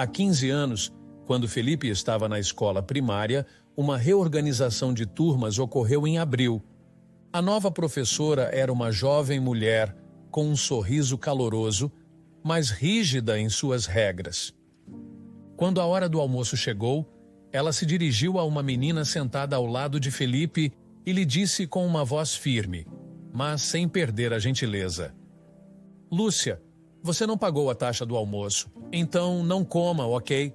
Há 15 anos, quando Felipe estava na escola primária, uma reorganização de turmas ocorreu em abril. A nova professora era uma jovem mulher com um sorriso caloroso, mas rígida em suas regras. Quando a hora do almoço chegou, ela se dirigiu a uma menina sentada ao lado de Felipe e lhe disse com uma voz firme, mas sem perder a gentileza: Lúcia, você não pagou a taxa do almoço, então não coma, ok?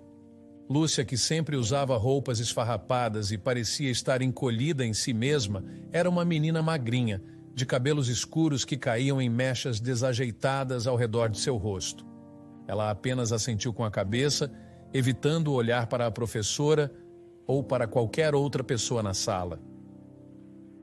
Lúcia, que sempre usava roupas esfarrapadas e parecia estar encolhida em si mesma, era uma menina magrinha, de cabelos escuros que caíam em mechas desajeitadas ao redor de seu rosto. Ela apenas assentiu com a cabeça, evitando olhar para a professora ou para qualquer outra pessoa na sala.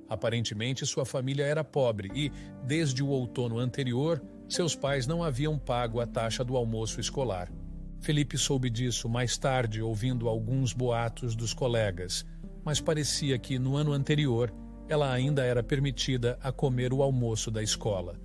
Aparentemente, sua família era pobre e, desde o outono anterior, seus pais não haviam pago a taxa do almoço escolar. Felipe soube disso mais tarde, ouvindo alguns boatos dos colegas, mas parecia que, no ano anterior, ela ainda era permitida a comer o almoço da escola.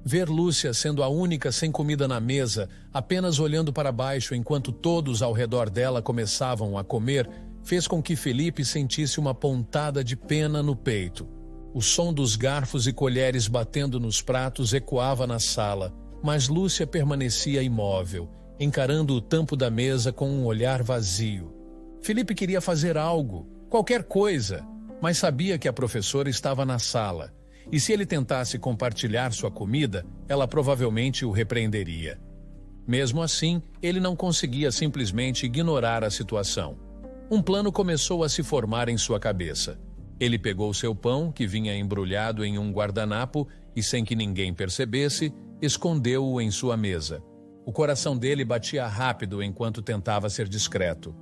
Ver Lúcia sendo a única sem comida na mesa, apenas olhando para baixo enquanto todos ao redor dela começavam a comer, fez com que Felipe sentisse uma pontada de pena no peito. O som dos garfos e colheres batendo nos pratos ecoava na sala, mas Lúcia permanecia imóvel, encarando o tampo da mesa com um olhar vazio. Felipe queria fazer algo, qualquer coisa, mas sabia que a professora estava na sala, e se ele tentasse compartilhar sua comida, ela provavelmente o repreenderia. Mesmo assim, ele não conseguia simplesmente ignorar a situação. Um plano começou a se formar em sua cabeça. Ele pegou seu pão, que vinha embrulhado em um guardanapo, e sem que ninguém percebesse, escondeu-o em sua mesa. O coração dele batia rápido enquanto tentava ser discreto.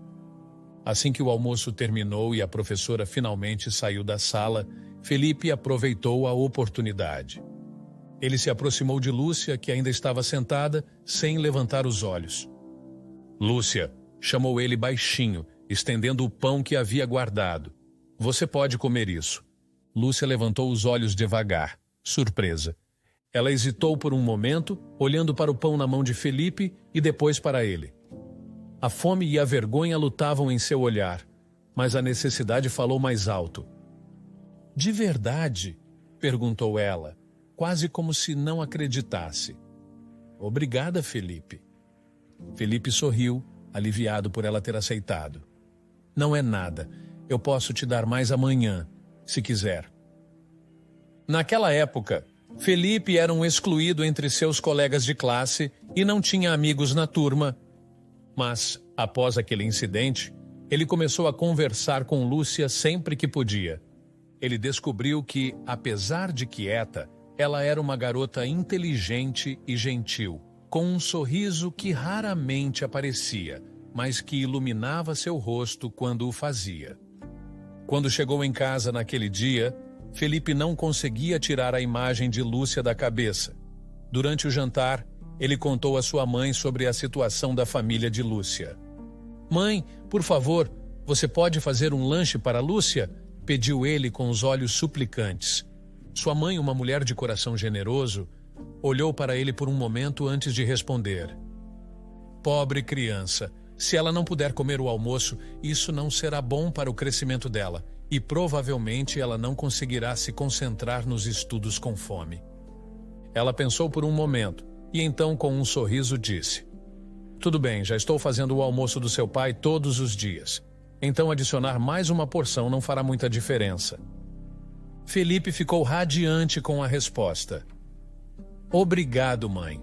Assim que o almoço terminou e a professora finalmente saiu da sala, Felipe aproveitou a oportunidade. Ele se aproximou de Lúcia, que ainda estava sentada, sem levantar os olhos. Lúcia, chamou ele baixinho, estendendo o pão que havia guardado. Você pode comer isso. Lúcia levantou os olhos devagar, surpresa. Ela hesitou por um momento, olhando para o pão na mão de Felipe e depois para ele. A fome e a vergonha lutavam em seu olhar, mas a necessidade falou mais alto. De verdade? Perguntou ela, quase como se não acreditasse. Obrigada, Felipe. Felipe sorriu, aliviado por ela ter aceitado. Não é nada. Eu posso te dar mais amanhã, se quiser. Naquela época, Felipe era um excluído entre seus colegas de classe e não tinha amigos na turma. Mas, após aquele incidente, ele começou a conversar com Lúcia sempre que podia. Ele descobriu que, apesar de quieta, ela era uma garota inteligente e gentil, com um sorriso que raramente aparecia, mas que iluminava seu rosto quando o fazia. Quando chegou em casa naquele dia, Felipe não conseguia tirar a imagem de Lúcia da cabeça. Durante o jantar, ele contou à sua mãe sobre a situação da família de Lúcia. Mãe, por favor, você pode fazer um lanche para Lúcia? Pediu ele com os olhos suplicantes. Sua mãe, uma mulher de coração generoso, olhou para ele por um momento antes de responder. Pobre criança, se ela não puder comer o almoço, isso não será bom para o crescimento dela e provavelmente ela não conseguirá se concentrar nos estudos com fome. Ela pensou por um momento e então, com um sorriso, disse: Tudo bem, já estou fazendo o almoço do seu pai todos os dias. Então adicionar mais uma porção não fará muita diferença. Felipe ficou radiante com a resposta. Obrigado, mãe.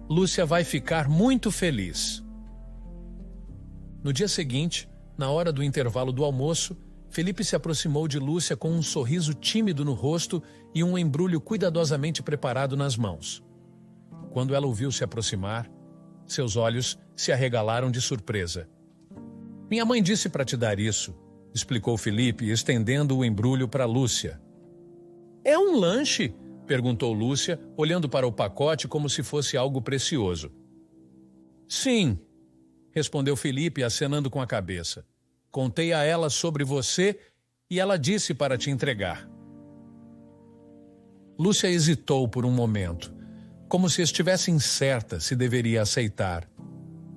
Lúcia vai ficar muito feliz. No dia seguinte, na hora do intervalo do almoço, Felipe se aproximou de Lúcia com um sorriso tímido no rosto e um embrulho cuidadosamente preparado nas mãos. Quando ela o viu se aproximar, seus olhos se arregalaram de surpresa. Minha mãe disse para te dar isso, explicou Felipe, estendendo o embrulho para Lúcia. É um lanche? Perguntou Lúcia, olhando para o pacote como se fosse algo precioso. Sim, respondeu Felipe, acenando com a cabeça. Contei a ela sobre você e ela disse para te entregar. Lúcia hesitou por um momento, como se estivesse incerta se deveria aceitar.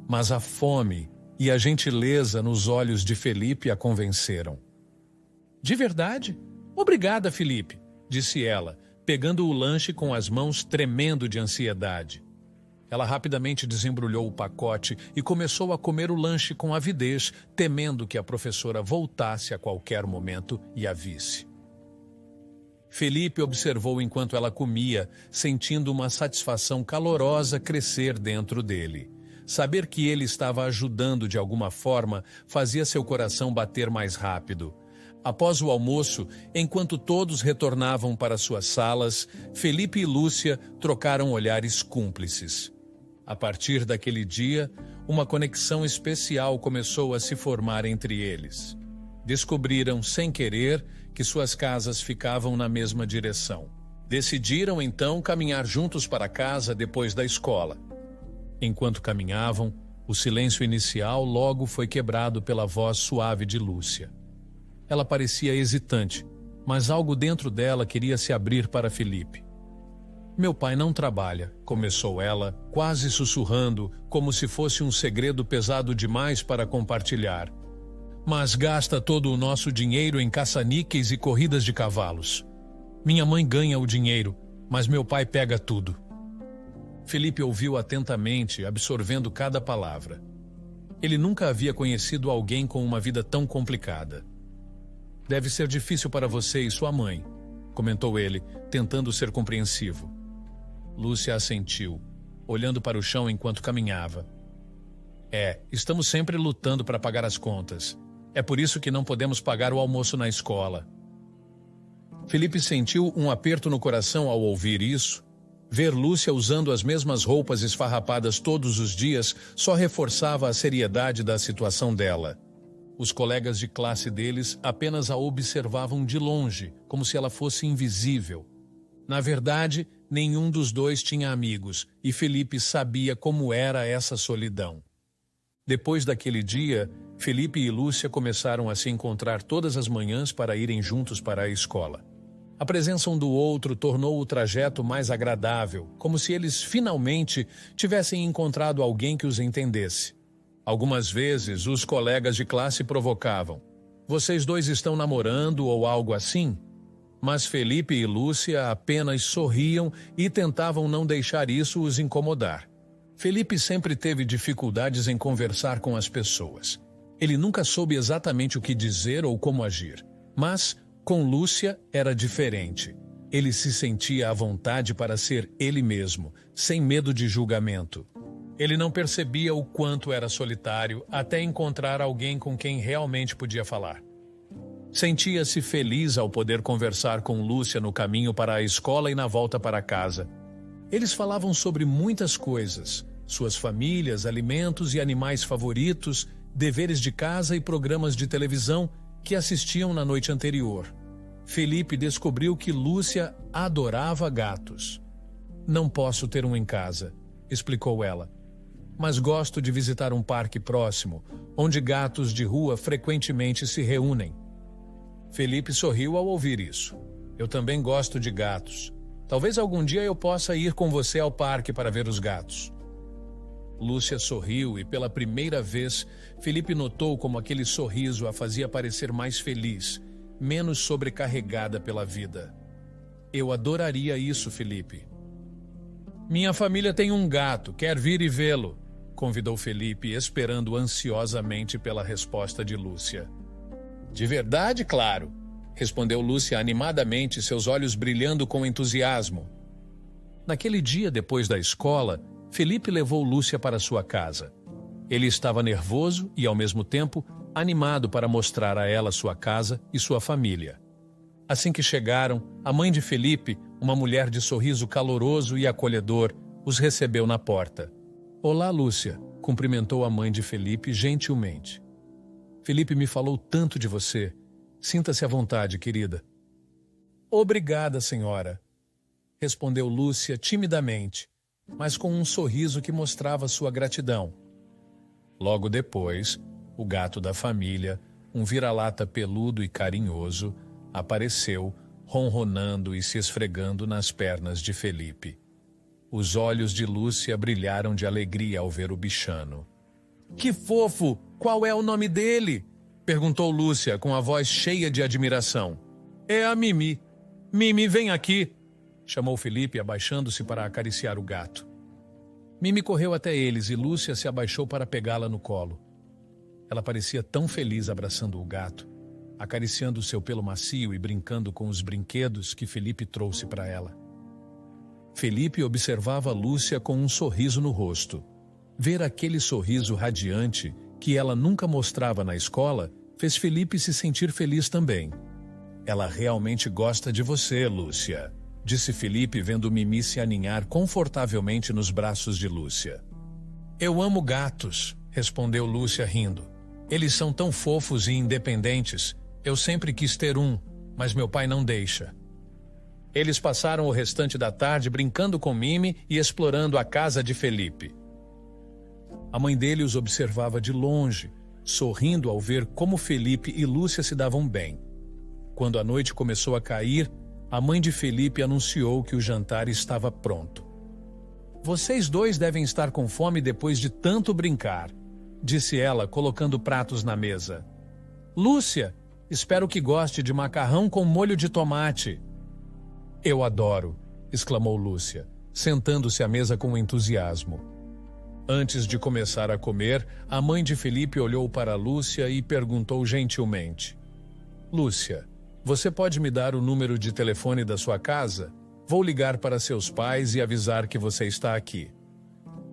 mas a fome e a gentileza nos olhos de Felipe a convenceram. De verdade? Obrigada, Felipe, disse ela, pegando o lanche com as mãos tremendo de ansiedade. Ela rapidamente desembrulhou o pacote e começou a comer o lanche com avidez, temendo que a professora voltasse a qualquer momento e a visse. Felipe observou enquanto ela comia, sentindo uma satisfação calorosa crescer dentro dele. Saber que ele estava ajudando de alguma forma fazia seu coração bater mais rápido. Após o almoço, enquanto todos retornavam para suas salas, Felipe e Lúcia trocaram olhares cúmplices. A partir daquele dia, uma conexão especial começou a se formar entre eles. Descobriram, sem querer, que suas casas ficavam na mesma direção. Decidiram, então, caminhar juntos para casa depois da escola. Enquanto caminhavam, o silêncio inicial logo foi quebrado pela voz suave de Lúcia. Ela parecia hesitante, mas algo dentro dela queria se abrir para Felipe. Meu pai não trabalha, começou ela, quase sussurrando, como se fosse um segredo pesado demais para compartilhar. Mas gasta todo o nosso dinheiro em caça-níqueis e corridas de cavalos. Minha mãe ganha o dinheiro, mas meu pai pega tudo. Felipe ouviu atentamente, absorvendo cada palavra. Ele nunca havia conhecido alguém com uma vida tão complicada. Deve ser difícil para você e sua mãe, comentou ele, tentando ser compreensivo. Lúcia assentiu, olhando para o chão enquanto caminhava. Estamos sempre lutando para pagar as contas. É por isso que não podemos pagar o almoço na escola. Felipe sentiu um aperto no coração ao ouvir isso. Ver Lúcia usando as mesmas roupas esfarrapadas todos os dias só reforçava a seriedade da situação dela. Os colegas de classe deles apenas a observavam de longe, como se ela fosse invisível. Na verdade, nenhum dos dois tinha amigos, e Felipe sabia como era essa solidão. Depois daquele dia, Felipe e Lúcia começaram a se encontrar todas as manhãs para irem juntos para a escola. A presença um do outro tornou o trajeto mais agradável, como se eles finalmente tivessem encontrado alguém que os entendesse. Algumas vezes, os colegas de classe provocavam. Vocês dois estão namorando ou algo assim? Mas Felipe e Lúcia apenas sorriam e tentavam não deixar isso os incomodar. Felipe sempre teve dificuldades em conversar com as pessoas. Ele nunca soube exatamente o que dizer ou como agir. Mas, com Lúcia, era diferente. Ele se sentia à vontade para ser ele mesmo, sem medo de julgamento. Ele não percebia o quanto era solitário até encontrar alguém com quem realmente podia falar. Sentia-se feliz ao poder conversar com Lúcia no caminho para a escola e na volta para casa. Eles falavam sobre muitas coisas, suas famílias, alimentos e animais favoritos, deveres de casa e programas de televisão que assistiam na noite anterior. Felipe descobriu que Lúcia adorava gatos. Não posso ter um em casa, explicou ela. Mas gosto de visitar um parque próximo, onde gatos de rua frequentemente se reúnem. Felipe sorriu ao ouvir isso. Eu também gosto de gatos. Talvez algum dia eu possa ir com você ao parque para ver os gatos. Lúcia sorriu e, pela primeira vez, Felipe notou como aquele sorriso a fazia parecer mais feliz, menos sobrecarregada pela vida. Eu adoraria isso, Felipe. Minha família tem um gato, quer vir e vê-lo, convidou Felipe, esperando ansiosamente pela resposta de Lúcia. De verdade, claro, respondeu Lúcia animadamente, seus olhos brilhando com entusiasmo. Naquele dia, depois da escola, Felipe levou Lúcia para sua casa. Ele estava nervoso e, ao mesmo tempo, animado para mostrar a ela sua casa e sua família. Assim que chegaram, a mãe de Felipe, uma mulher de sorriso caloroso e acolhedor, os recebeu na porta. Olá, Lúcia, cumprimentou a mãe de Felipe gentilmente. Felipe me falou tanto de você. Sinta-se à vontade, querida. Obrigada, senhora, respondeu Lúcia timidamente, mas com um sorriso que mostrava sua gratidão. Logo depois, o gato da família, um vira-lata peludo e carinhoso, apareceu, ronronando e se esfregando nas pernas de Felipe. Os olhos de Lúcia brilharam de alegria ao ver o bichano. Que fofo! Qual é o nome dele? Perguntou Lúcia com a voz cheia de admiração. É a Mimi. Mimi, vem aqui! Chamou Felipe, abaixando-se para acariciar o gato. Mimi correu até eles e Lúcia se abaixou para pegá-la no colo. Ela parecia tão feliz abraçando o gato, acariciando seu pelo macio e brincando com os brinquedos que Felipe trouxe para ela. Felipe observava Lúcia com um sorriso no rosto. Ver aquele sorriso radiante que ela nunca mostrava na escola fez Felipe se sentir feliz também. Ela realmente gosta de você, Lúcia, disse Felipe vendo Mimi se aninhar confortavelmente nos braços de Lúcia. Eu amo gatos, respondeu Lúcia rindo. Eles são tão fofos e independentes. Eu sempre quis ter um, mas meu pai não deixa. Eles passaram o restante da tarde brincando com Mimi e explorando a casa de Felipe. A mãe dele os observava de longe, sorrindo ao ver como Felipe e Lúcia se davam bem. Quando a noite começou a cair, a mãe de Felipe anunciou que o jantar estava pronto. Vocês dois devem estar com fome depois de tanto brincar, disse ela, colocando pratos na mesa. Lúcia, espero que goste de macarrão com molho de tomate. Eu adoro, exclamou Lúcia, sentando-se à mesa com entusiasmo. Antes de começar a comer, a mãe de Felipe olhou para Lúcia e perguntou gentilmente. Lúcia, você pode me dar o número de telefone da sua casa? Vou ligar para seus pais e avisar que você está aqui.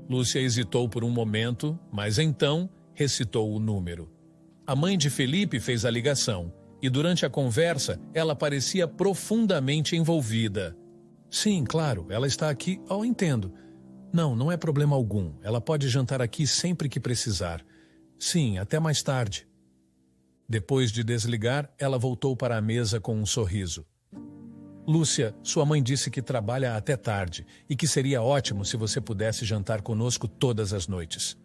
Lúcia hesitou por um momento, mas então recitou o número. A mãe de Felipe fez a ligação e durante a conversa ela parecia profundamente envolvida. Sim, claro, ela está aqui. Oh, entendo. Não é problema algum. Ela pode jantar aqui sempre que precisar. Sim, até mais tarde. Depois de desligar, ela voltou para a mesa com um sorriso. Lúcia, sua mãe disse que trabalha até tarde e que seria ótimo se você pudesse jantar conosco todas as noites.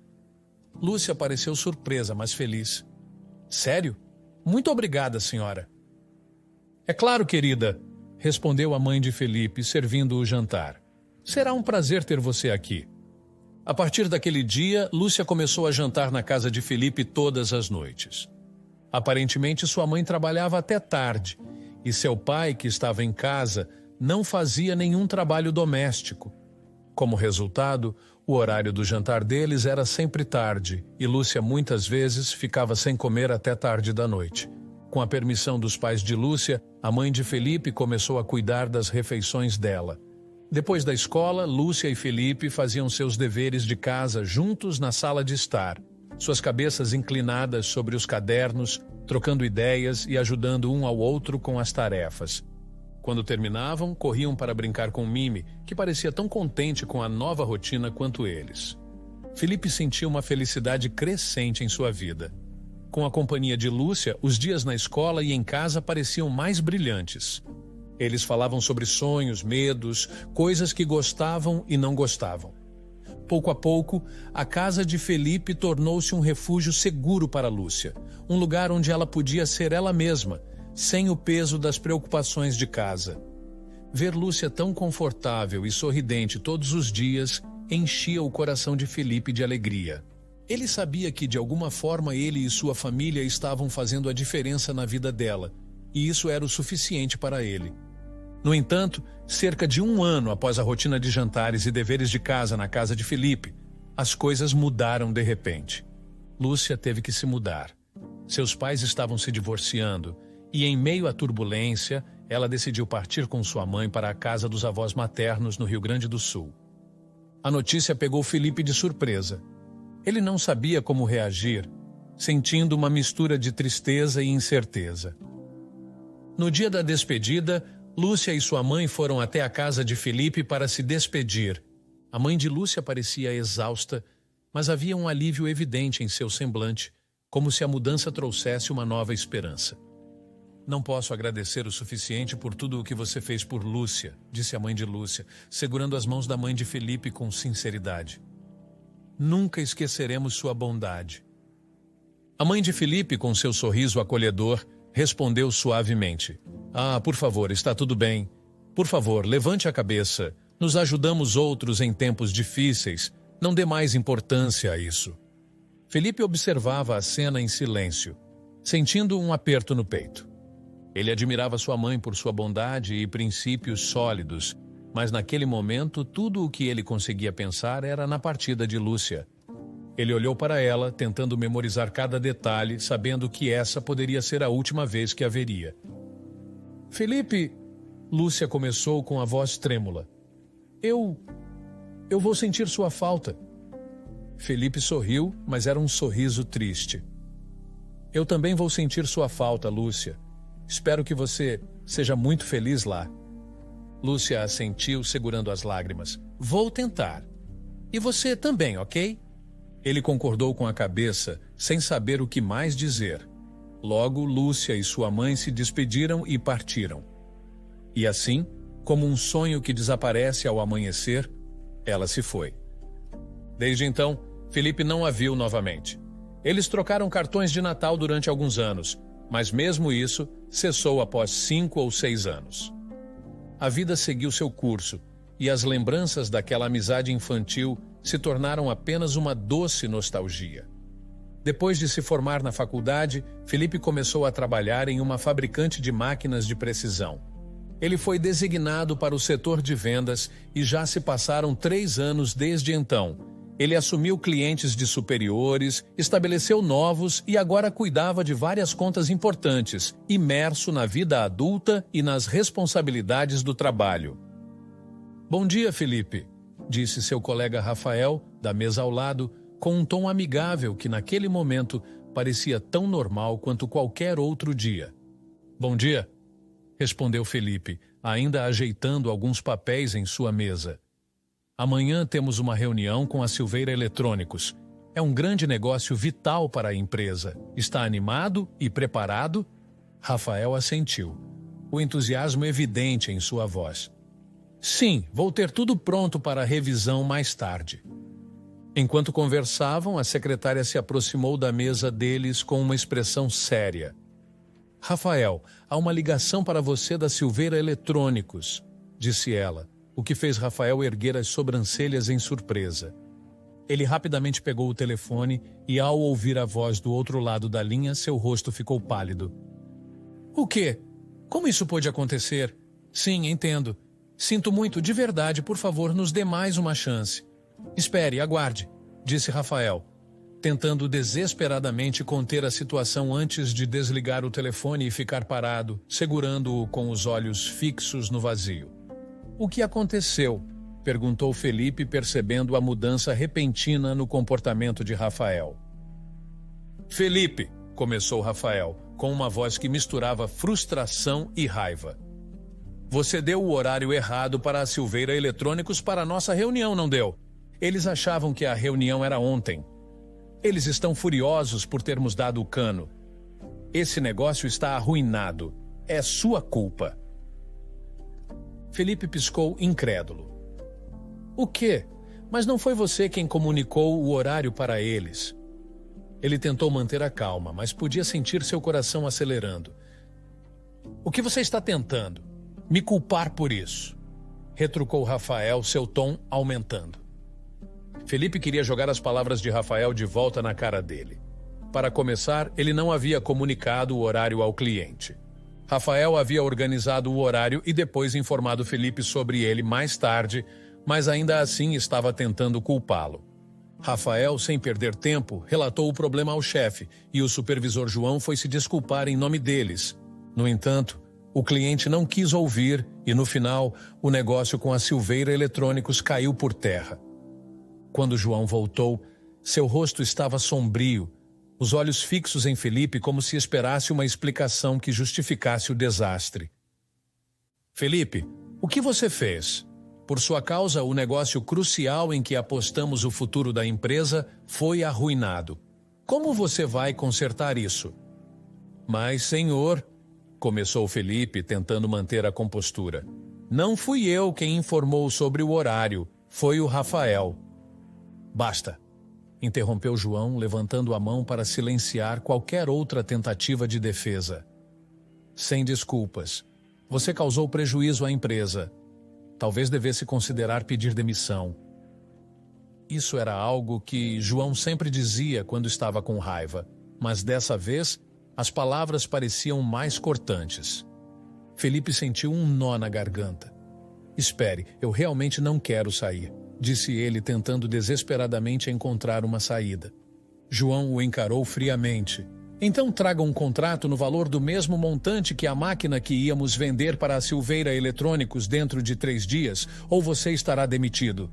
Lúcia pareceu surpresa, mas feliz. Sério? Muito obrigada, senhora. É claro, querida, respondeu a mãe de Felipe, servindo o jantar. Será um prazer ter você aqui. A partir daquele dia, Lúcia começou a jantar na casa de Felipe todas as noites. Aparentemente, sua mãe trabalhava até tarde, e seu pai, que estava em casa, não fazia nenhum trabalho doméstico. Como resultado, o horário do jantar deles era sempre tarde, e Lúcia muitas vezes ficava sem comer até tarde da noite. Com a permissão dos pais de Lúcia, a mãe de Felipe começou a cuidar das refeições dela. Depois da escola, Lúcia e Felipe faziam seus deveres de casa juntos na sala de estar, suas cabeças inclinadas sobre os cadernos, trocando ideias e ajudando um ao outro com as tarefas. Quando terminavam, corriam para brincar com Mimi, que parecia tão contente com a nova rotina quanto eles. Felipe sentia uma felicidade crescente em sua vida. Com a companhia de Lúcia, os dias na escola e em casa pareciam mais brilhantes. Eles falavam sobre sonhos, medos, coisas que gostavam e não gostavam. Pouco a pouco, a casa de Felipe tornou-se um refúgio seguro para Lúcia, um lugar onde ela podia ser ela mesma, sem o peso das preocupações de casa. Ver Lúcia tão confortável e sorridente todos os dias enchia o coração de Felipe de alegria. Ele sabia que, de alguma forma, ele e sua família estavam fazendo a diferença na vida dela, e isso era o suficiente para ele. No entanto, cerca de 1 ano após a rotina de jantares e deveres de casa na casa de Felipe, as coisas mudaram de repente. Lúcia teve que se mudar. Seus pais estavam se divorciando e, em meio à turbulência, ela decidiu partir com sua mãe para a casa dos avós maternos no Rio Grande do Sul. A notícia pegou Felipe de surpresa. Ele não sabia como reagir, sentindo uma mistura de tristeza e incerteza. No dia da despedida, Lúcia e sua mãe foram até a casa de Felipe para se despedir. A mãe de Lúcia parecia exausta, mas havia um alívio evidente em seu semblante, como se a mudança trouxesse uma nova esperança. Não posso agradecer o suficiente por tudo o que você fez por Lúcia, disse a mãe de Lúcia, segurando as mãos da mãe de Felipe com sinceridade. Nunca esqueceremos sua bondade. A mãe de Felipe, com seu sorriso acolhedor, respondeu suavemente. Ah, por favor, está tudo bem. Por favor, levante a cabeça. Nos ajudamos outros em tempos difíceis. Não dê mais importância a isso. Felipe observava a cena em silêncio, sentindo um aperto no peito. Ele admirava sua mãe por sua bondade e princípios sólidos, mas naquele momento tudo o que ele conseguia pensar era na partida de Lúcia. Ele olhou para ela, tentando memorizar cada detalhe, sabendo que essa poderia ser a última vez que a veria. Felipe, Lúcia começou com a voz trêmula. Eu vou sentir sua falta. Felipe sorriu, mas era um sorriso triste. Eu também vou sentir sua falta, Lúcia. Espero que você seja muito feliz lá. Lúcia assentiu, segurando as lágrimas. Vou tentar. E você também, ok? Ele concordou com a cabeça, sem saber o que mais dizer. Logo, Lúcia e sua mãe se despediram e partiram. E assim, como um sonho que desaparece ao amanhecer, ela se foi. Desde então, Felipe não a viu novamente. Eles trocaram cartões de Natal durante alguns anos, mas mesmo isso cessou após 5 ou 6 anos. A vida seguiu seu curso, e as lembranças daquela amizade infantil se tornaram apenas uma doce nostalgia. Depois de se formar na faculdade, Felipe começou a trabalhar em uma fabricante de máquinas de precisão. Ele foi designado para o setor de vendas e já se passaram 3 anos desde então. Ele assumiu clientes de superiores, estabeleceu novos e agora cuidava de várias contas importantes, imerso na vida adulta e nas responsabilidades do trabalho. Bom dia, Felipe, disse seu colega Rafael, da mesa ao lado, com um tom amigável que naquele momento parecia tão normal quanto qualquer outro dia. Bom dia, respondeu Felipe, ainda ajeitando alguns papéis em sua mesa. Amanhã temos uma reunião com a Silveira Eletrônicos. É um grande negócio vital para a empresa. Está animado e preparado? Rafael assentiu. O entusiasmo evidente em sua voz. Sim, vou ter tudo pronto para a revisão mais tarde. Enquanto conversavam, a secretária se aproximou da mesa deles com uma expressão séria. Rafael, há uma ligação para você da Silveira Eletrônicos, disse ela, o que fez Rafael erguer as sobrancelhas em surpresa. Ele rapidamente pegou o telefone e, ao ouvir a voz do outro lado da linha, seu rosto ficou pálido. O quê? Como isso pôde acontecer? Sim, entendo. Sinto muito, de verdade, por favor, nos dê mais uma chance. Espere, aguarde, disse Rafael, tentando desesperadamente conter a situação antes de desligar o telefone e ficar parado, segurando-o com os olhos fixos no vazio. O que aconteceu? Perguntou Felipe, percebendo a mudança repentina no comportamento de Rafael. Felipe, começou Rafael, com uma voz que misturava frustração e raiva. Você deu o horário errado para a Silveira Eletrônicos para a nossa reunião, não deu? Eles achavam que a reunião era ontem. Eles estão furiosos por termos dado o cano. Esse negócio está arruinado. É sua culpa. Felipe piscou incrédulo. O quê? Mas não foi você quem comunicou o horário para eles. Ele tentou manter a calma, mas podia sentir seu coração acelerando. O que você está tentando? Me culpar por isso, retrucou Rafael, seu tom aumentando. Felipe queria jogar as palavras de Rafael de volta na cara dele. Para começar, ele não havia comunicado o horário ao cliente. Rafael havia organizado o horário e depois informado Felipe sobre ele mais tarde, mas ainda assim estava tentando culpá-lo. Rafael, sem perder tempo, relatou o problema ao chefe e o supervisor João foi se desculpar em nome deles. No entanto, o cliente não quis ouvir e, no final, o negócio com a Silveira Eletrônicos caiu por terra. Quando João voltou, seu rosto estava sombrio, os olhos fixos em Felipe como se esperasse uma explicação que justificasse o desastre. Felipe, o que você fez? Por sua causa, o negócio crucial em que apostamos o futuro da empresa foi arruinado. Como você vai consertar isso? Mas, senhor, começou Felipe, tentando manter a compostura. Não fui eu quem informou sobre o horário, foi o Rafael. Basta, interrompeu João, levantando a mão para silenciar qualquer outra tentativa de defesa. Sem desculpas. Você causou prejuízo à empresa. Talvez devesse considerar pedir demissão. Isso era algo que João sempre dizia quando estava com raiva, mas dessa vez as palavras pareciam mais cortantes. Felipe sentiu um nó na garganta. Espere, eu realmente não quero sair, disse ele, tentando desesperadamente encontrar uma saída. João o encarou friamente. Então traga um contrato no valor do mesmo montante que a máquina que íamos vender para a Silveira Eletrônicos dentro de 3 dias, ou você estará demitido.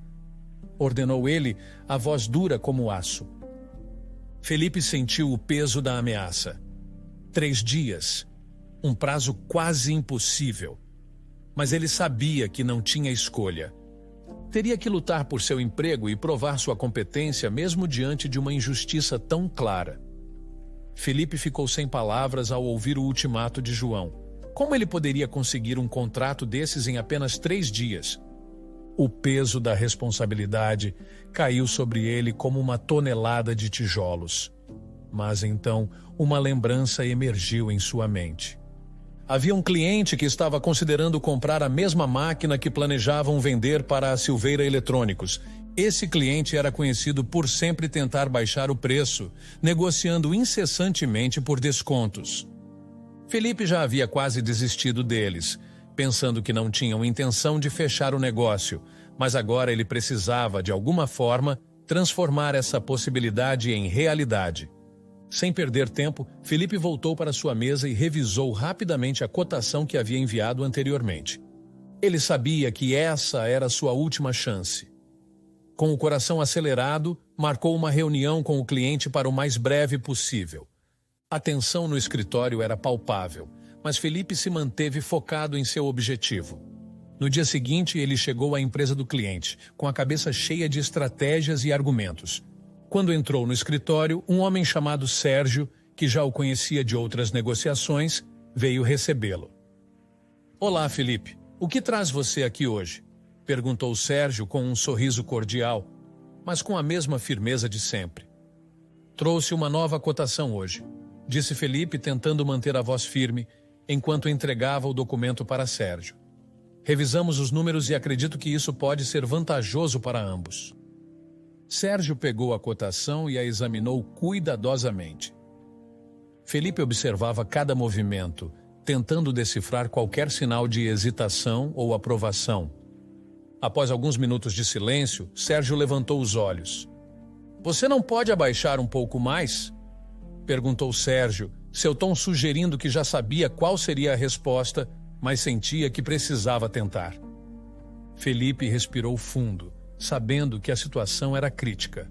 Ordenou ele, a voz dura como aço. Felipe sentiu o peso da ameaça. 3 dias. Um prazo quase impossível. Mas ele sabia que não tinha escolha. Teria que lutar por seu emprego e provar sua competência mesmo diante de uma injustiça tão clara. Felipe ficou sem palavras ao ouvir o ultimato de João. Como ele poderia conseguir um contrato desses em apenas 3 dias? O peso da responsabilidade caiu sobre ele como uma tonelada de tijolos. Mas então, uma lembrança emergiu em sua mente. Havia um cliente que estava considerando comprar a mesma máquina que planejavam vender para a Silveira Eletrônicos. Esse cliente era conhecido por sempre tentar baixar o preço, negociando incessantemente por descontos. Felipe já havia quase desistido deles, pensando que não tinham intenção de fechar o negócio, mas agora ele precisava, de alguma forma, transformar essa possibilidade em realidade. Sem perder tempo, Felipe voltou para sua mesa e revisou rapidamente a cotação que havia enviado anteriormente. Ele sabia que essa era sua última chance. Com o coração acelerado, marcou uma reunião com o cliente para o mais breve possível. A tensão no escritório era palpável, mas Felipe se manteve focado em seu objetivo. No dia seguinte, ele chegou à empresa do cliente, com a cabeça cheia de estratégias e argumentos. Quando entrou no escritório, um homem chamado Sérgio, que já o conhecia de outras negociações, veio recebê-lo. Olá, Felipe. O que traz você aqui hoje? Perguntou Sérgio com um sorriso cordial, mas com a mesma firmeza de sempre. Trouxe uma nova cotação hoje, disse Felipe, tentando manter a voz firme, enquanto entregava o documento para Sérgio. Revisamos os números e acredito que isso pode ser vantajoso para ambos. Sérgio pegou a cotação e a examinou cuidadosamente. Felipe observava cada movimento, tentando decifrar qualquer sinal de hesitação ou aprovação. Após alguns minutos de silêncio, Sérgio levantou os olhos. Você não pode abaixar um pouco mais? Perguntou Sérgio, seu tom sugerindo que já sabia qual seria a resposta, mas sentia que precisava tentar. Felipe respirou fundo, sabendo que a situação era crítica.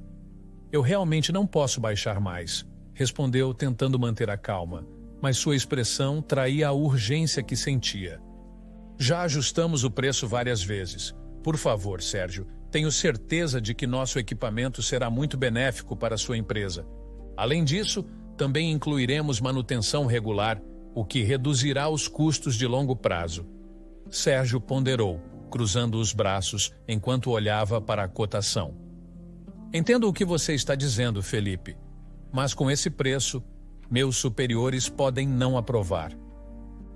Eu realmente não posso baixar mais, respondeu tentando manter a calma, mas sua expressão traía a urgência que sentia. Já ajustamos o preço várias vezes. Por favor, Sérgio, tenho certeza de que nosso equipamento será muito benéfico para a sua empresa. Além disso, também incluiremos manutenção regular, o que reduzirá os custos de longo prazo. Sérgio ponderou, cruzando os braços enquanto olhava para a cotação. Entendo o que você está dizendo, Felipe, mas com esse preço, meus superiores podem não aprovar.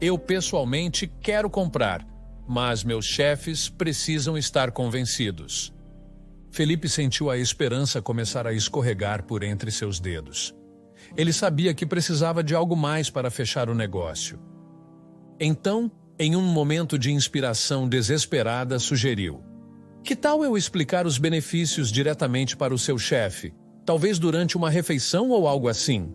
Eu pessoalmente quero comprar, mas meus chefes precisam estar convencidos. Felipe sentiu a esperança começar a escorregar por entre seus dedos. Ele sabia que precisava de algo mais para fechar o negócio. Então, em um momento de inspiração desesperada, sugeriu: que tal eu explicar os benefícios diretamente para o seu chefe? Talvez durante uma refeição ou algo assim?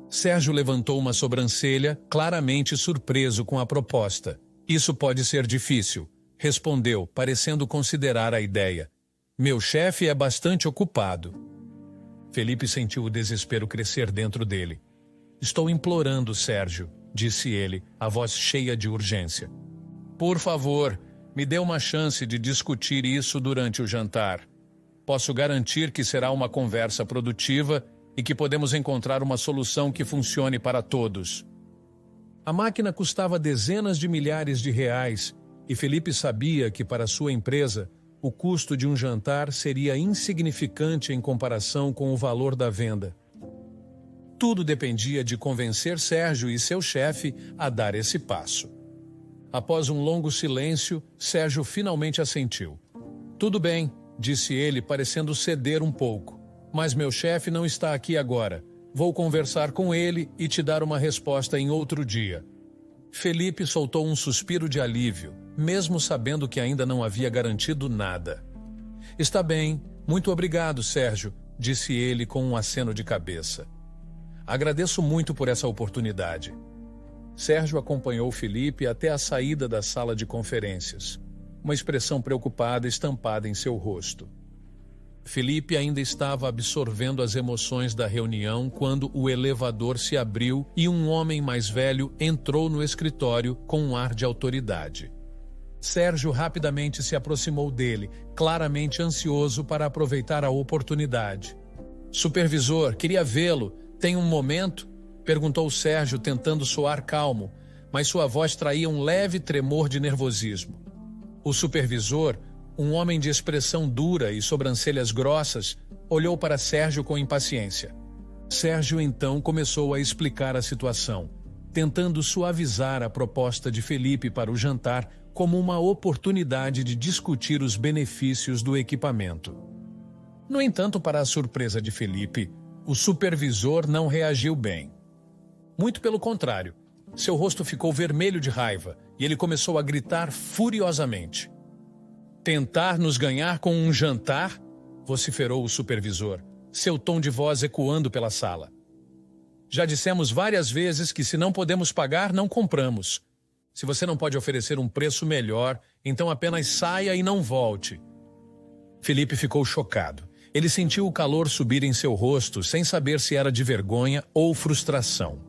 Sérgio levantou uma sobrancelha, claramente surpreso com a proposta. Isso pode ser difícil, respondeu, parecendo considerar a ideia. Meu chefe é bastante ocupado. Felipe sentiu o desespero crescer dentro dele. Estou implorando, Sérgio, disse ele, a voz cheia de urgência. Por favor, me dê uma chance de discutir isso durante o jantar. Posso garantir que será uma conversa produtiva e que podemos encontrar uma solução que funcione para todos. A máquina custava dezenas de milhares de reais e Felipe sabia que para sua empresa o custo de um jantar seria insignificante em comparação com o valor da venda. Tudo dependia de convencer Sérgio e seu chefe a dar esse passo. Após um longo silêncio, Sérgio finalmente assentiu. Tudo bem, disse ele, parecendo ceder um pouco. Mas meu chefe não está aqui agora. Vou conversar com ele e te dar uma resposta em outro dia. Felipe soltou um suspiro de alívio, mesmo sabendo que ainda não havia garantido nada. Está bem, muito obrigado, Sérgio, disse ele com um aceno de cabeça. Agradeço muito por essa oportunidade. Sérgio acompanhou Felipe até a saída da sala de conferências, uma expressão preocupada estampada em seu rosto. Felipe ainda estava absorvendo as emoções da reunião quando o elevador se abriu e um homem mais velho entrou no escritório com um ar de autoridade. Sérgio rapidamente se aproximou dele, claramente ansioso para aproveitar a oportunidade. Supervisor, queria vê-lo. Tem um momento? Perguntou Sérgio, tentando soar calmo, mas sua voz traía um leve tremor de nervosismo. O supervisor, um homem de expressão dura e sobrancelhas grossas, olhou para Sérgio com impaciência. Sérgio então começou a explicar a situação, tentando suavizar a proposta de Felipe para o jantar como uma oportunidade de discutir os benefícios do equipamento. No entanto, para a surpresa de Felipe, o supervisor não reagiu bem. Muito pelo contrário, seu rosto ficou vermelho de raiva e ele começou a gritar furiosamente. Tentar nos ganhar com um jantar? Vociferou o supervisor, seu tom de voz ecoando pela sala. Já dissemos várias vezes que se não podemos pagar, não compramos. Se você não pode oferecer um preço melhor, então apenas saia e não volte. Felipe ficou chocado. Ele sentiu o calor subir em seu rosto sem saber se era de vergonha ou frustração.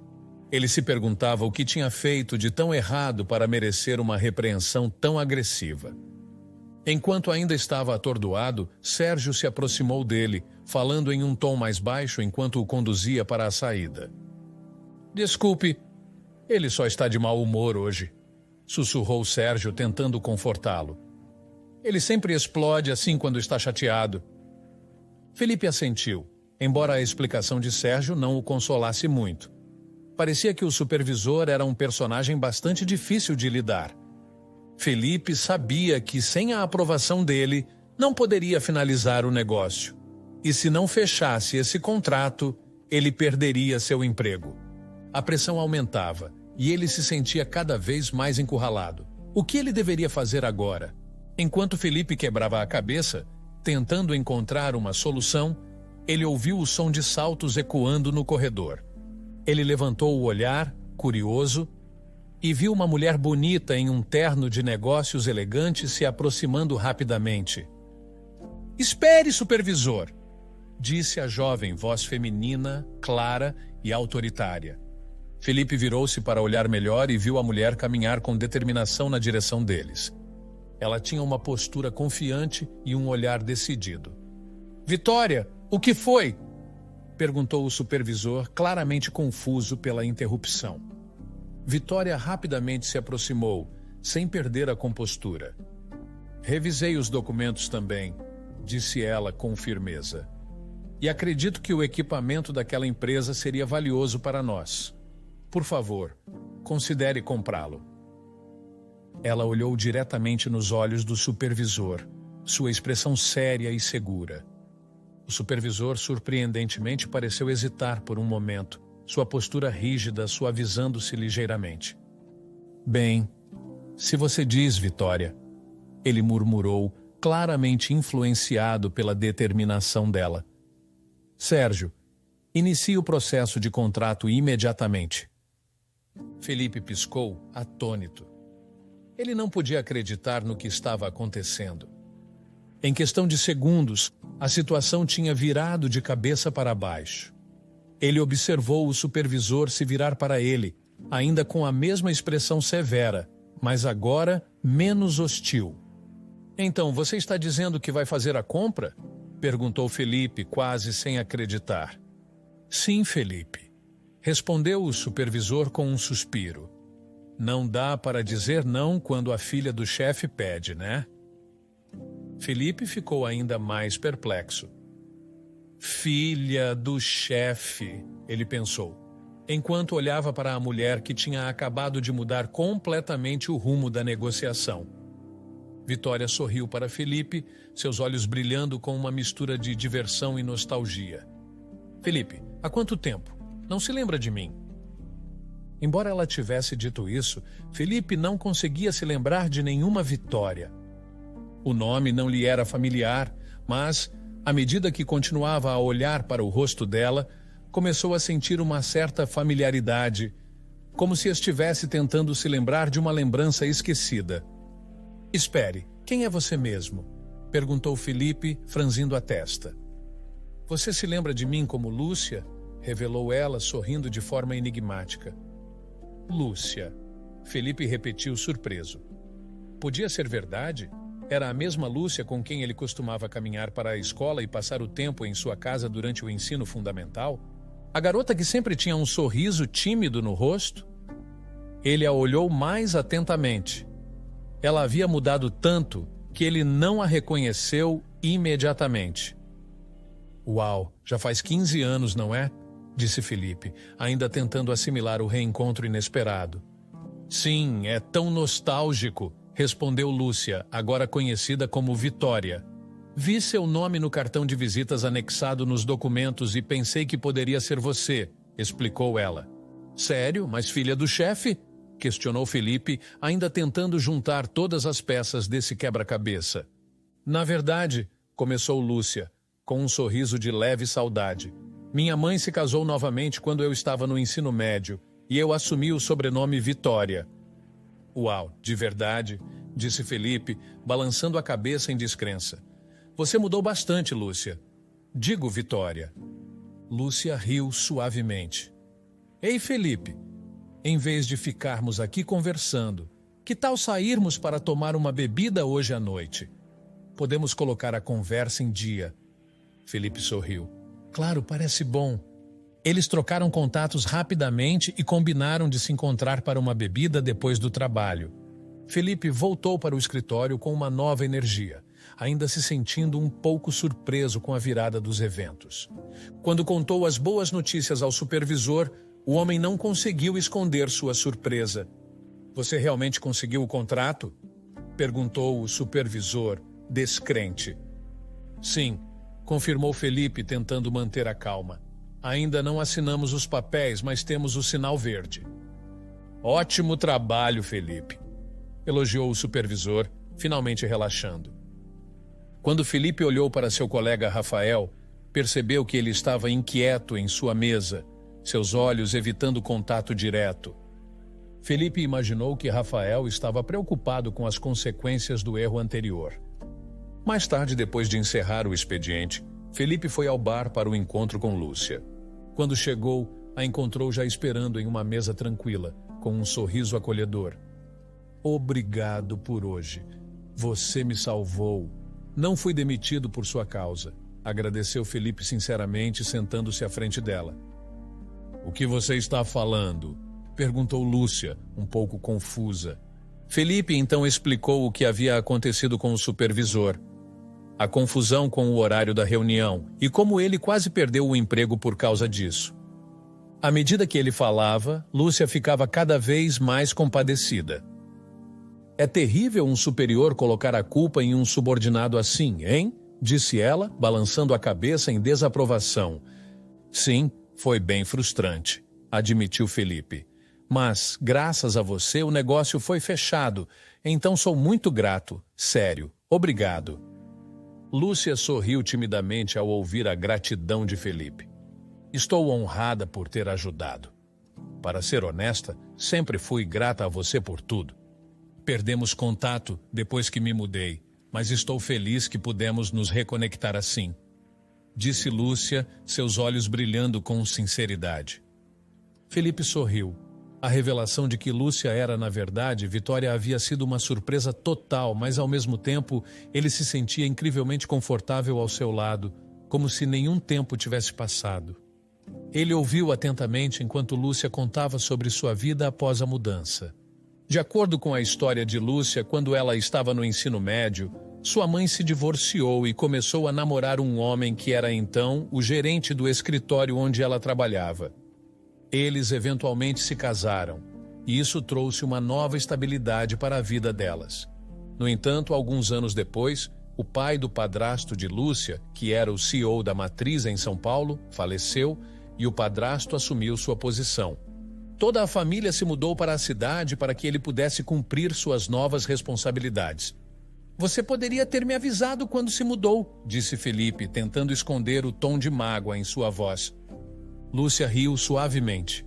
Ele se perguntava o que tinha feito de tão errado para merecer uma repreensão tão agressiva. Enquanto ainda estava atordoado, Sérgio se aproximou dele, falando em um tom mais baixo enquanto o conduzia para a saída. Desculpe, ele só está de mau humor hoje, sussurrou Sérgio tentando confortá-lo. Ele sempre explode assim quando está chateado. Felipe assentiu, embora a explicação de Sérgio não o consolasse muito. Parecia que o supervisor era um personagem bastante difícil de lidar. Felipe sabia que, sem a aprovação dele, não poderia finalizar o negócio. E se não fechasse esse contrato, ele perderia seu emprego. A pressão aumentava e ele se sentia cada vez mais encurralado. O que ele deveria fazer agora? Enquanto Felipe quebrava a cabeça, tentando encontrar uma solução, ele ouviu o som de saltos ecoando no corredor. Ele levantou o olhar, curioso, e viu uma mulher bonita em um terno de negócios elegante se aproximando rapidamente. "Espere, supervisor!" disse a jovem voz feminina, clara e autoritária. Felipe virou-se para olhar melhor e viu a mulher caminhar com determinação na direção deles. Ela tinha uma postura confiante e um olhar decidido. "Vitória, o que foi?" perguntou o supervisor, claramente confuso pela interrupção. Vitória rapidamente se aproximou, sem perder a compostura. "Revisei os documentos também", disse ela com firmeza. "E acredito que o equipamento daquela empresa seria valioso para nós. Por favor, considere comprá-lo." Ela olhou diretamente nos olhos do supervisor, sua expressão séria e segura. O supervisor, surpreendentemente, pareceu hesitar por um momento, sua postura rígida suavizando-se ligeiramente. "Bem, se você diz, Vitória", ele murmurou, claramente influenciado pela determinação dela. "Sérgio, inicie o processo de contrato imediatamente." Felipe piscou, atônito. Ele não podia acreditar no que estava acontecendo. Em questão de segundos, a situação tinha virado de cabeça para baixo. Ele observou o supervisor se virar para ele, ainda com a mesma expressão severa, mas agora menos hostil. "Então, você está dizendo que vai fazer a compra?" perguntou Felipe, quase sem acreditar. "Sim, Felipe", respondeu o supervisor com um suspiro. "Não dá para dizer não quando a filha do chefe pede, né?" Felipe ficou ainda mais perplexo. "Filha do chefe", ele pensou, enquanto olhava para a mulher que tinha acabado de mudar completamente o rumo da negociação. Vitória sorriu para Felipe, seus olhos brilhando com uma mistura de diversão e nostalgia. Felipe, há quanto tempo? Não se lembra de mim? Embora ela tivesse dito isso, Felipe não conseguia se lembrar de nenhuma Vitória. O nome não lhe era familiar, mas, à medida que continuava a olhar para o rosto dela, começou a sentir uma certa familiaridade, como se estivesse tentando se lembrar de uma lembrança esquecida. Espere, quem é você mesmo? Perguntou Felipe, franzindo a testa. Você se lembra de mim como Lúcia? Revelou ela, sorrindo de forma enigmática. Lúcia. Felipe repetiu surpreso. Podia ser verdade? Era a mesma Lúcia com quem ele costumava caminhar para a escola e passar o tempo em sua casa durante o ensino fundamental? A garota que sempre tinha um sorriso tímido no rosto? Ele a olhou mais atentamente. Ela havia mudado tanto que ele não a reconheceu imediatamente. Uau, já faz 15 anos, não é? Disse Felipe, ainda tentando assimilar o reencontro inesperado. Sim, é tão nostálgico, respondeu Lúcia, agora conhecida como Vitória. Vi seu nome no cartão de visitas anexado nos documentos e pensei que poderia ser você, explicou ela. Sério? Mas filha do chefe? Questionou Felipe, ainda tentando juntar todas as peças desse quebra-cabeça. Na verdade, começou Lúcia, com um sorriso de leve saudade. Minha mãe se casou novamente quando eu estava no ensino médio e eu assumi o sobrenome Vitória. Uau, de verdade, disse Felipe, balançando a cabeça em descrença. Você mudou bastante, Lúcia. Digo, Vitória. Lúcia riu suavemente. Ei, Felipe, em vez de ficarmos aqui conversando, que tal sairmos para tomar uma bebida hoje à noite? Podemos colocar a conversa em dia. Felipe sorriu. Claro, parece bom. Eles trocaram contatos rapidamente e combinaram de se encontrar para uma bebida depois do trabalho. Felipe voltou para o escritório com uma nova energia, ainda se sentindo um pouco surpreso com a virada dos eventos. Quando contou as boas notícias ao supervisor, o homem não conseguiu esconder sua surpresa. Você realmente conseguiu o contrato? Perguntou o supervisor, descrente. Sim, confirmou Felipe, tentando manter a calma. Ainda não assinamos os papéis, mas temos o sinal verde. Ótimo trabalho, Felipe, elogiou o supervisor, finalmente relaxando. Quando Felipe olhou para seu colega Rafael, percebeu que ele estava inquieto em sua mesa, seus olhos evitando contato direto. Felipe imaginou que Rafael estava preocupado com as consequências do erro anterior. Mais tarde, depois de encerrar o expediente, Felipe foi ao bar para o encontro com Lúcia. Quando chegou, a encontrou já esperando em uma mesa tranquila, com um sorriso acolhedor. Obrigado por hoje. Você me salvou. Não fui demitido por sua causa, agradeceu Felipe sinceramente, sentando-se à frente dela. O que você está falando? Perguntou Lúcia, um pouco confusa. Felipe então explicou o que havia acontecido com o supervisor. A confusão com o horário da reunião e como ele quase perdeu o emprego por causa disso. À medida que ele falava, Lúcia ficava cada vez mais compadecida. É terrível um superior colocar a culpa em um subordinado assim, hein? Disse ela, balançando a cabeça em desaprovação. Sim, foi bem frustrante, admitiu Felipe. Mas, graças a você, o negócio foi fechado, então sou muito grato, sério, obrigado. Lúcia sorriu timidamente ao ouvir a gratidão de Felipe. Estou honrada por ter ajudado. Para ser honesta, sempre fui grata a você por tudo. Perdemos contato depois que me mudei, mas estou feliz que pudemos nos reconectar assim. Disse Lúcia, seus olhos brilhando com sinceridade. Felipe sorriu. A revelação de que Lúcia era, na verdade, Vitória havia sido uma surpresa total, mas ao mesmo tempo ele se sentia incrivelmente confortável ao seu lado, como se nenhum tempo tivesse passado. Ele ouviu atentamente enquanto Lúcia contava sobre sua vida após a mudança. De acordo com a história de Lúcia, quando ela estava no ensino médio, sua mãe se divorciou e começou a namorar um homem que era então o gerente do escritório onde ela trabalhava. Eles eventualmente se casaram, e isso trouxe uma nova estabilidade para a vida delas. No entanto, alguns anos depois, o pai do padrasto de Lúcia, que era o CEO da matriz em São Paulo, faleceu e o padrasto assumiu sua posição. Toda a família se mudou para a cidade para que ele pudesse cumprir suas novas responsabilidades. Você poderia ter me avisado quando se mudou, disse Felipe, tentando esconder o tom de mágoa em sua voz. Lúcia riu suavemente.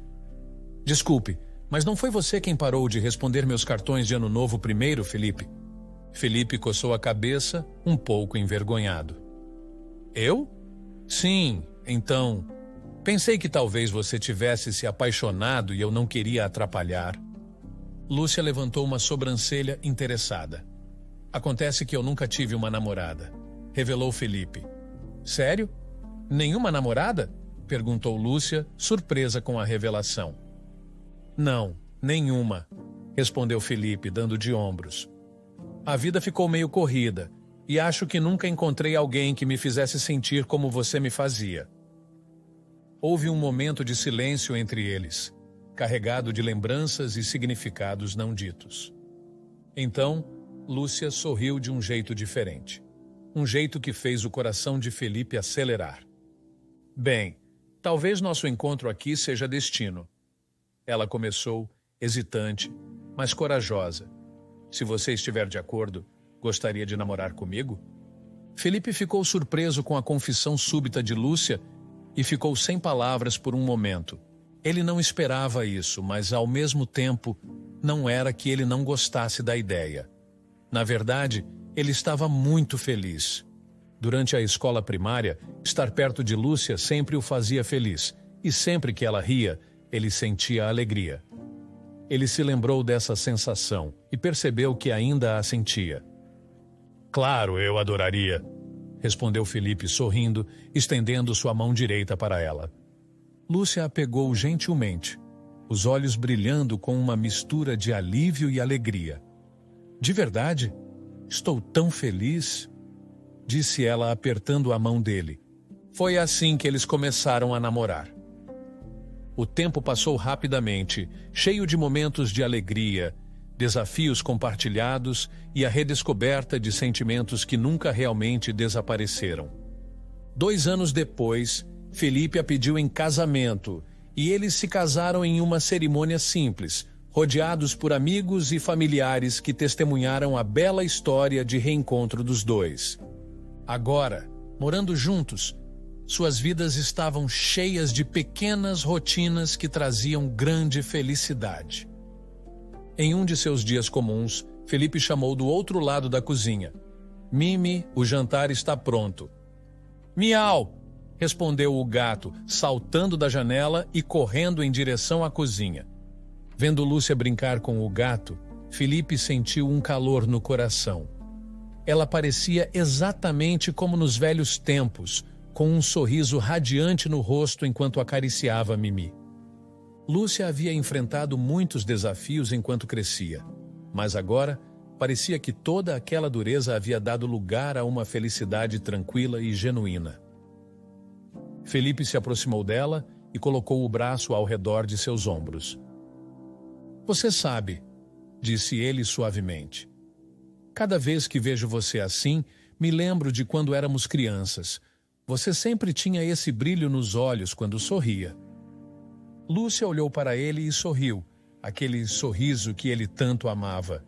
Desculpe, mas não foi você quem parou de responder meus cartões de ano novo primeiro, Felipe? Felipe coçou a cabeça, um pouco envergonhado. Eu? Sim, então... Pensei que talvez você tivesse se apaixonado e eu não queria atrapalhar. Lúcia levantou uma sobrancelha interessada. Acontece que eu nunca tive uma namorada, revelou Felipe. Sério? Nenhuma namorada? Perguntou Lúcia, surpresa com a revelação. Não, nenhuma, respondeu Felipe, dando de ombros. A vida ficou meio corrida e acho que nunca encontrei alguém que me fizesse sentir como você me fazia. Houve um momento de silêncio entre eles, carregado de lembranças e significados não ditos. Então, Lúcia sorriu de um jeito diferente. Um jeito que fez o coração de Felipe acelerar. Bem, talvez nosso encontro aqui seja destino. Ela começou, hesitante, mas corajosa. Se você estiver de acordo, gostaria de namorar comigo? Felipe ficou surpreso com a confissão súbita de Lúcia e ficou sem palavras por um momento. Ele não esperava isso, mas ao mesmo tempo, não era que ele não gostasse da ideia. Na verdade, ele estava muito feliz. Durante a escola primária, estar perto de Lúcia sempre o fazia feliz, e sempre que ela ria, ele sentia alegria. Ele se lembrou dessa sensação e percebeu que ainda a sentia. Claro, eu adoraria, respondeu Felipe sorrindo, estendendo sua mão direita para ela. Lúcia a pegou gentilmente, os olhos brilhando com uma mistura de alívio e alegria. De verdade? Estou tão feliz, disse ela apertando a mão dele. Foi assim que eles começaram a namorar. O tempo passou rapidamente, cheio de momentos de alegria, desafios compartilhados e a redescoberta de sentimentos que nunca realmente desapareceram. 2 anos depois, Felipe a pediu em casamento e eles se casaram em uma cerimônia simples, rodeados por amigos e familiares que testemunharam a bela história de reencontro dos dois. Agora, morando juntos, suas vidas estavam cheias de pequenas rotinas que traziam grande felicidade. Em um de seus dias comuns, Felipe chamou do outro lado da cozinha. Mimi, o jantar está pronto. Miau! Respondeu o gato, saltando da janela e correndo em direção à cozinha. Vendo Lúcia brincar com o gato, Felipe sentiu um calor no coração. Ela parecia exatamente como nos velhos tempos, com um sorriso radiante no rosto enquanto acariciava Mimi. Lúcia havia enfrentado muitos desafios enquanto crescia, mas agora parecia que toda aquela dureza havia dado lugar a uma felicidade tranquila e genuína. Felipe se aproximou dela e colocou o braço ao redor de seus ombros. Você sabe, disse ele suavemente. Cada vez que vejo você assim, me lembro de quando éramos crianças. Você sempre tinha esse brilho nos olhos quando sorria. Lúcia olhou para ele e sorriu, aquele sorriso que ele tanto amava.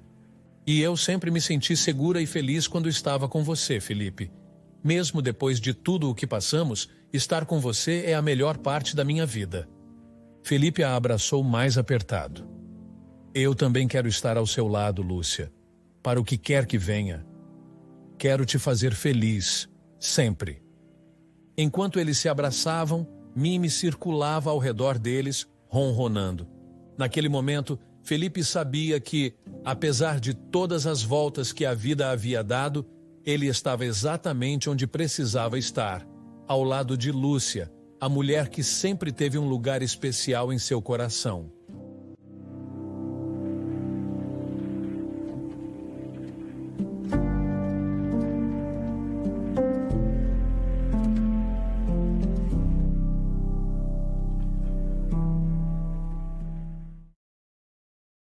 E eu sempre me senti segura e feliz quando estava com você, Felipe. Mesmo depois de tudo o que passamos, estar com você é a melhor parte da minha vida. Felipe a abraçou mais apertado. Eu também quero estar ao seu lado, Lúcia, para o que quer que venha. Quero te fazer feliz, sempre. Enquanto eles se abraçavam, Mimi circulava ao redor deles, ronronando. Naquele momento, Felipe sabia que, apesar de todas as voltas que a vida havia dado, ele estava exatamente onde precisava estar, ao lado de Lúcia, a mulher que sempre teve um lugar especial em seu coração.